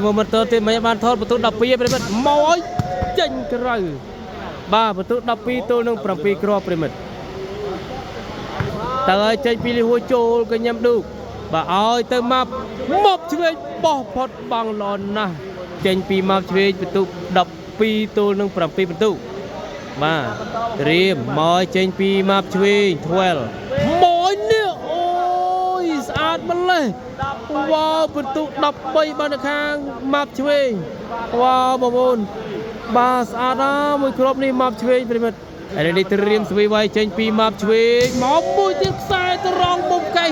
một tơ thì mấy bạn thôi một tụ đập pi bên bên mỏi chênh cái rồi ba một tụ đập pi tôi nâng cầm pi crop bên mình tới chênh pi li hôi trâu cái nhâm đu bà ơi tới map mập chơi bỏ phật bằng lon na chênh pi map chơi một tụ đập pi tôi nâng cầm pi bên tụ ba rim mỏi chênh pi map chơi 12 mỏi nè ôi sát bên lên wow បន្ទុក13បានខាងម៉ាប់ឆ្វេងវ៉ាបងប្អូនបាទស្អាតណាស់មួយគ្រាប់នេះម៉ាប់ឆ្វេងប្រិមិត្តឥឡូវនេះត្រៀមស្វីវាយចេញពីម៉ាប់ឆ្វេងមកមួយទៀតខ្សែត្រង់មុំកែង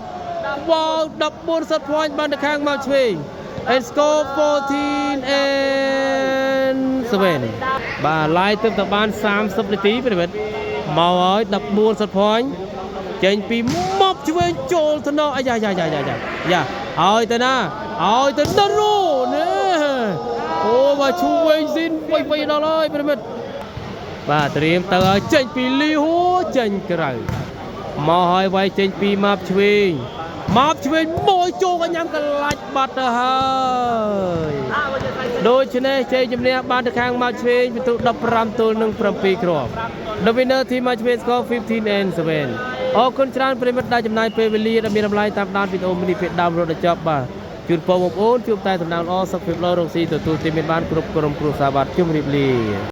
90វ៉ា14សិត point បានខាងម៉ាប់ឆ្វេង and score 14 and 7បាទឡាយទៅបាន30នាទីប្រិមិត្តមកហើយ14សិត pointចេញពីម៉ាប់ឆ្វេងចូលទៅណោះអាយ៉ាហើយទៅណាហើយទៅណារូនេះអូបាទឈូវិញស៊ីនវៃដល់ហើយប្រិមិត្តបាទត្រៀមទៅឲ្យចេញពីលីហូចេញក្រៅមកហើយវាយចេញពីម៉ាប់ឆ្វេងមួយចូលកញ្ញាំកលាច់បាត់ទៅហើយដូច្នេះជ័យជំនះបានទៅខាងម៉ាប់ឆ្វេងពិន្ទុ15ទល់នឹង7គ្រាប់ The winner team ម៉ាប់ឆ្វេង score 15 and 7 អរគុណច្រើនប្រិមិត្តដែលចំណាយពេលវេលាដ៏មានតម្លៃតាមដានវីដេអូនេះពេលដើមរហូតដល់ចប់បាទជូនពរបងប្អូនជួបតែសំណាងល្អសុខភាពល្អរកស៊ីទទួលទានមានបានគ្រប់ក្រុមគ្រួសារបាទជម្រាបលា